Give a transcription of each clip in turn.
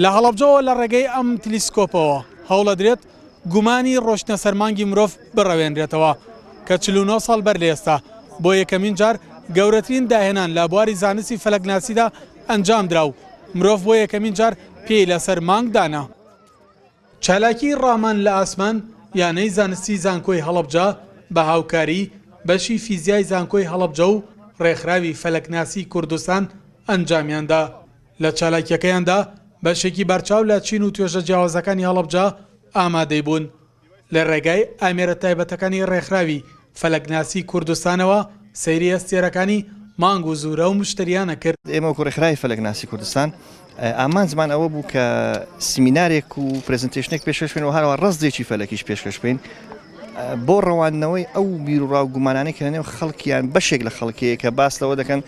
لە هەڵەبجەوە لە ڕێگەی ئەم تلیسکۆپەوە هەوڵە درێت گومانی ڕۆشتنە سەرمانگی مرۆڤ بڕەوێنرێتەوە کە 49 ساڵ بەر لە ئێستا بۆ یەکەمین جار گەورەترین داهێنان لە بواری زانستی فەلەکناسیدا ئەنجام درا و مرۆڤ بۆ یەکەمین جار پێی لەسەر مانگ دانا. چالاکی ڕامان لە ئاسمان یانەی زانستی زانکۆی هەڵەبجە بە هاوکاری بەشی فیزیای زانکۆی هەڵەبجە و ڕێکخراوی فەلەکناسی کوردستان ئەنجامیاندا. لە چالاکیەکەیاندا بەشێکی بەرچاو لە چین و توێژە جیاوازەکانی هەڵەبجە ئامادەی بوون. لە ڕێگای ئامێرە تایبەتەکانی ڕێکخراوی فەلەکناسی کوردستانەوە سەیری ئەستێرەکانی مانگ و زورە و مشتریانە کرد. ئێمە وەکو ڕێکخراوی فەلەکناسی کوردستان ئامانجمان ئەوە بوو کە سیمینارێک و پرێزنتێشنێک پێشکەش بکەین و هەروە ڕەزێکی فەلەکیش پێشکەش بکەین بۆ ڕەوانەوەی ئەو بیرڕاو گومانانەی کە لەنێو خەڵکیان بەشێک لە خەڵکەیە کە باس لەوە دەکەن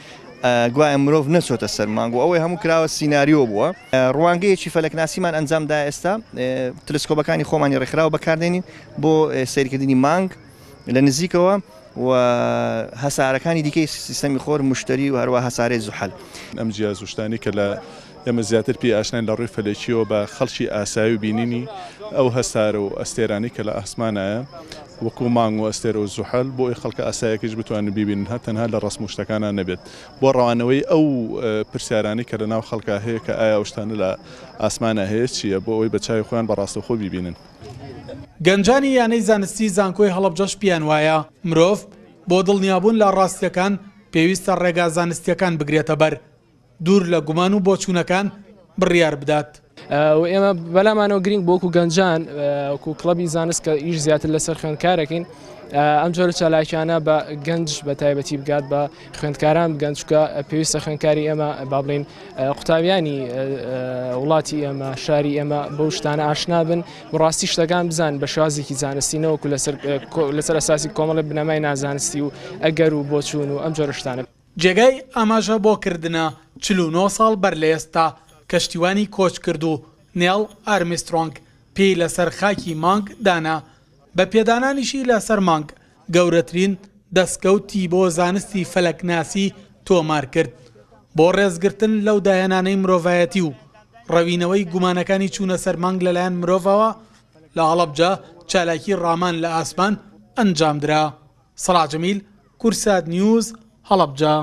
گوایە مرۆڤ نەچۆتە سەر مانگ و ئەوەی هەموو کراوە سیناریۆ بووە. ڕوانگەیەکی فەلەکناسیمان ئەنجامدا ئێستا تلسکۆپەکانی خۆمانی ڕێکخراوە بەکاردێنین بۆ سیرکردنی مانگ لە نزیکەوە و هەسارەکانی دیکەی سیستەمی خۆر مشتری و هەروە هەسارەی زوحەل. ئەم جیازوشتانی کە لە ئێمە زیاتر پێی ئاشنان لە ڕووی فەلەکیەوە بە خەڵکی ئاسایی و بینینی ئەو هەسارە و ئەستێرانی کە لە ئاسمانایە وەکو مانگ و ئەستێرە و زوحەل بۆ ئەی خەڵکە ئاسایەکەش بتوانن ببینن هەتەنها لە ڕسم و شتەکانان نەبێت بۆ ڕەوانەوەی ئەو پرسیارانی کە لە ناو خەڵکا هەیە کە ئایا ئەو شتانە لە ئاسمانە هەیە چییە بۆ ئەوی بە چاوی خۆیان بەڕاستەوخۆ ببینن. گەنجانی یانەی زانستی زانکۆی هەڵەبجەش پیان وایە مرۆڤ بۆ دڵنیابوون لە ڕاستیەکان پێویستە ڕێگا زانستیەکان بگرێتە بەر دوور لە گومان و بۆچوونەکان بڕیار بدات. و ئێمە بەلامانەوە گرنگ بۆکو گەنجان وەکو کڵەبی زانست کە ئیش زیاتر لەسەر خوێندکارەکەین ئەم جۆرە چالاکیانە بە گەنج بە تایبەتی بگات بە خوێندکاران بگەن چکە پێویستە خوێندکاری ئێمە با بڵین قوتابیانی وڵاتی ئێمە شاری ئێمە بەو شتانە ئاشنا بن و ڕاستی شتەکان بزان بە شازێکی زانستینەوەکو لەسەر ئەساسی کۆمەڵی بنەمای نازانستی و ئەگەر و بۆچوون و ئەم جۆرە شتانە. جێگای ئاماژە بۆ کردنە 49 ساڵ بەر لە ئێستا کەشتیوانی کۆچ کرد و نیل ئارمسترۆنگ پێی لەسەر خاکی مانگ دانا. بە پێدانانیشی لەسەر مانگ گەورەترین دەستکەوتی بۆ زانستی فەلەکناسی تۆمار کرد بۆ ڕێزگرتن لەو داهێنانەی مرۆڤایەتی و ڕەوینەوەی گومانەکانی چوونە سەر مانگ لەلایەن مرۆڤەوە لە هەڵەبجە چالاکی ڕامان لە ئاسمان ئەنجامدرا. سەلاح جەمیل، کورسات نیوز، هەڵەبجە.